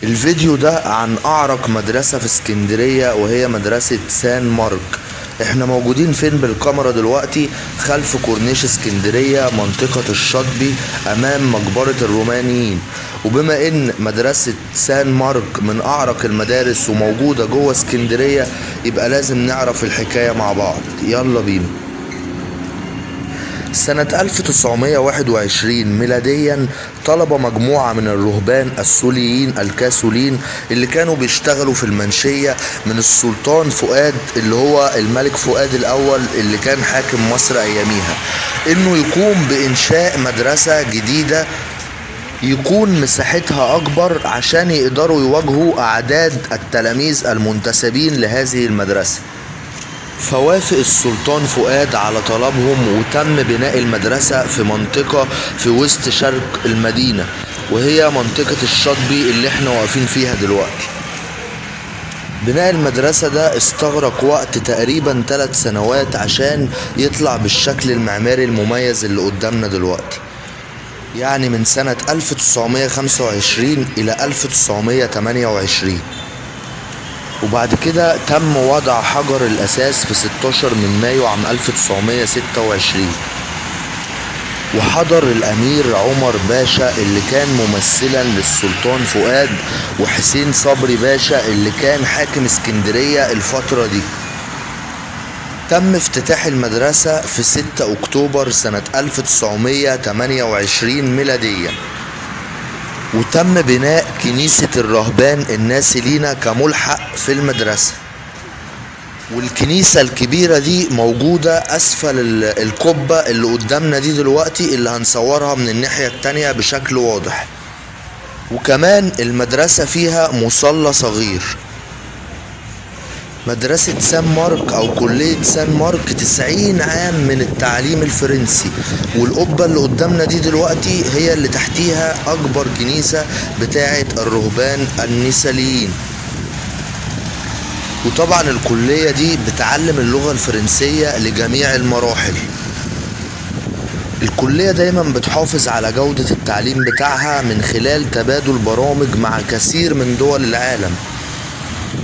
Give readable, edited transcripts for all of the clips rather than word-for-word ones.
الفيديو ده عن أعرق مدرسة في اسكندرية وهي مدرسة سان مارك. احنا موجودين فين بالكاميرا دلوقتي؟ خلف كورنيش اسكندرية، منطقة الشاطبي، أمام مقبرة الرومانيين. وبما إن مدرسة سان مارك من أعرق المدارس وموجودة جوه اسكندرية، يبقى لازم نعرف الحكاية مع بعض. يلا بينا. سنة 1921 ميلاديا طلب مجموعة من الرهبان السوريين الكاثولين اللي كانوا بيشتغلوا في المنشية من السلطان فؤاد اللي هو الملك فؤاد الأول اللي كان حاكم مصر أياميها، إنه يقوم بإنشاء مدرسة جديدة يكون مساحتها أكبر عشان يقدروا يواجهوا أعداد التلاميذ المنتسبين لهذه المدرسة. فوافق السلطان فؤاد على طلبهم وتم بناء المدرسة في منطقة في وسط شرق المدينة، وهي منطقة الشاطبي اللي احنا واقفين فيها دلوقتي. بناء المدرسة ده استغرق وقت تقريبا 3 سنوات عشان يطلع بالشكل المعماري المميز اللي قدامنا دلوقتي، يعني من سنة 1925 إلى 1928. وبعد كده تم وضع حجر الأساس في 16 من مايو عام 1926، وحضر الأمير عمر باشا اللي كان ممثلا للسلطان فؤاد، وحسين صبري باشا اللي كان حاكم اسكندرية الفترة دي. تم افتتاح المدرسة في 6 أكتوبر سنة 1928 ميلاديا، وتم بناء كنيسة الرهبان الناسلين كملحق في المدرسة. والكنيسة الكبيرة دي موجودة أسفل القبة اللي قدامنا دي دلوقتي، اللي هنصورها من الناحية التانية بشكل واضح. وكمان المدرسة فيها مصلى صغير. مدرسة سان مارك أو كلية سان مارك 90 عام من التعليم الفرنسي، والقبة اللي قدامنا دي دلوقتي هي اللي تحتيها أكبر كنيسة بتاعة الرهبان النساليين. وطبعا الكلية دي بتعلم اللغة الفرنسية لجميع المراحل. الكلية دايما بتحافظ على جودة التعليم بتاعها من خلال تبادل برامج مع كثير من دول العالم،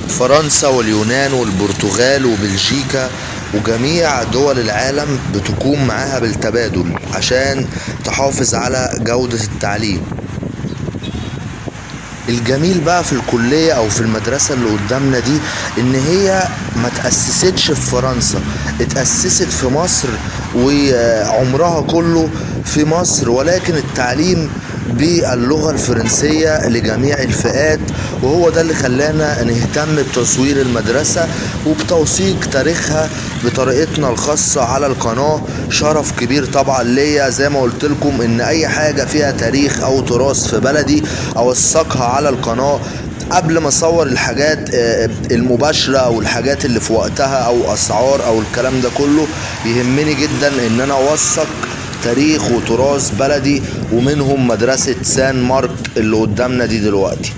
فرنسا واليونان والبرتغال وبلجيكا وجميع دول العالم بتقوم معاها بالتبادل عشان تحافظ على جودة التعليم. الجميل بقى في الكلية او في المدرسة اللي قدامنا دي ان هي ما تأسستش في فرنسا، اتأسست في مصر وعمرها كله في مصر، ولكن التعليم باللغة الفرنسية لجميع الفئات، وهو ده اللي خلانا نهتم بتصوير المدرسة وبتوثيق تاريخها بطريقتنا الخاصة على القناة. شرف كبير طبعا ليا زي ما قلت لكم ان اي حاجة فيها تاريخ او تراث في بلدي اوثقها على القناة قبل ما اصور الحاجات المباشرة او الحاجات اللي في وقتها او اسعار او الكلام ده كله. يهمني جدا ان انا اوثق تاريخ وتراث بلدي، ومنهم مدرسة سان مارك اللي قدامنا دي دلوقتي.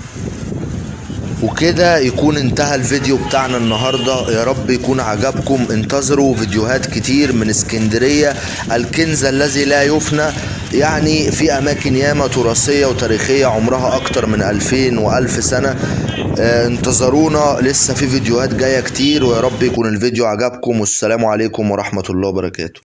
وكده يكون انتهى الفيديو بتاعنا النهاردة، يا رب يكون عجبكم. انتظروا فيديوهات كتير من اسكندرية الكنز الذي لا يفنى، يعني في اماكن ياما تراثية وتاريخية عمرها اكتر من 2000 و1000 سنة. انتظرونا، لسه في فيديوهات جاية كتير، ويا رب يكون الفيديو عجبكم، والسلام عليكم ورحمة الله وبركاته.